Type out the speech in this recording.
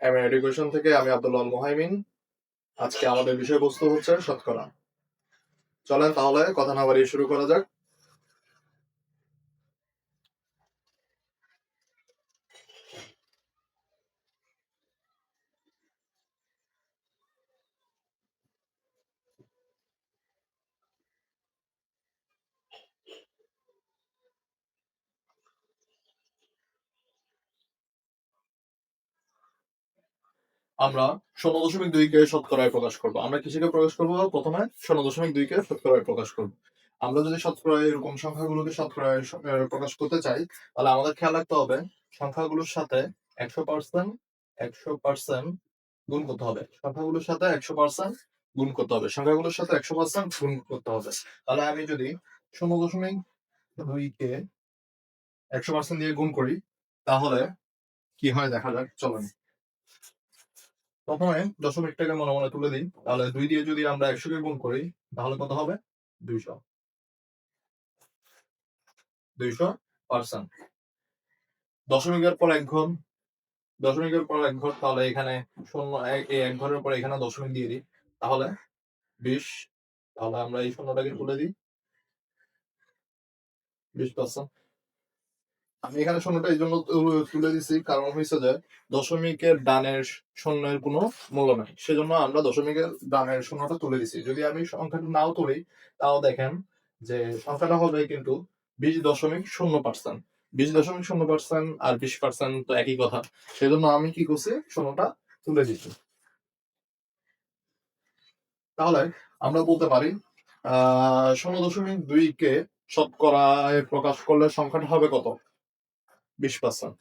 Education থেকে আমি Abdullah Al Muhaimin. আজকে আমাদের বিষয়বস্তু হচ্ছে শতকরা। চলেন তাহলে কথা না বাড়িয়ে শুরু করা যাক। আমরা 0.2 কে শতকরায় প্রকাশ করব। আমরা কিসেকে প্রকাশ করব? প্রথমে 0.2 কে শতকরায় প্রকাশ করব। আমরা যদি শতকরায় এরকম সংখ্যাগুলোকে শতকরায় প্রকাশ করতে চাই, তাহলে আমাদের খেয়াল রাখতে হবে সংখ্যাগুলোর সাথে 100% 100% গুণ করতে হবে। সংখ্যাগুলোর সাথে 100% গুণ করতে হবে। সংখ্যাগুলোর সাথে 100% গুণ করতে হবে। তাহলে আমি যদি 0.2 কে 100% দিয়ে গুণ করি, তাহলে কি হয় দেখা যাক। চলেন প্রথমে দশমিকটাকে মনে মনে তুলে দিই। তাহলে 2 দিয়ে যদি আমরা 100 কে গুণ করি, তাহলে কত হবে? 200। 200%। দশমিকের পর এক ঘর, দশমিকের পর এক ঘর, তাহলে এখানে শূন্য, এই এক ঘরের পর এখানে দশমিক দিয়ে দিই, তাহলে 20। তাহলে আমরা এই শূন্যটাকে তুলে দিই, 20%। আমি এখানে শূন্যটা এই জন্য তুলে দিছি, কারণ হচ্ছে যে দশমিকের ডানের শূন্যের কোনো মূল্য নাই, সেজন্য আমরা দশমিকের ডানের শূন্যটা তুলে দিছি। যদি আমি সংখ্যাটা নাও তুলি, তাও দেখেন যে সংখ্যাটা হবে কিন্তু 20.0%। 20.0% আর 20% তো একই কথা, সেজন্য আমি কি করছি, শূন্যটা তুলে দিচ্ছি। তাহলে আমরা বলতে পারি 0.2 কে শতকরায় প্রকাশ করলে সংখ্যাটা হবে কত? 20%।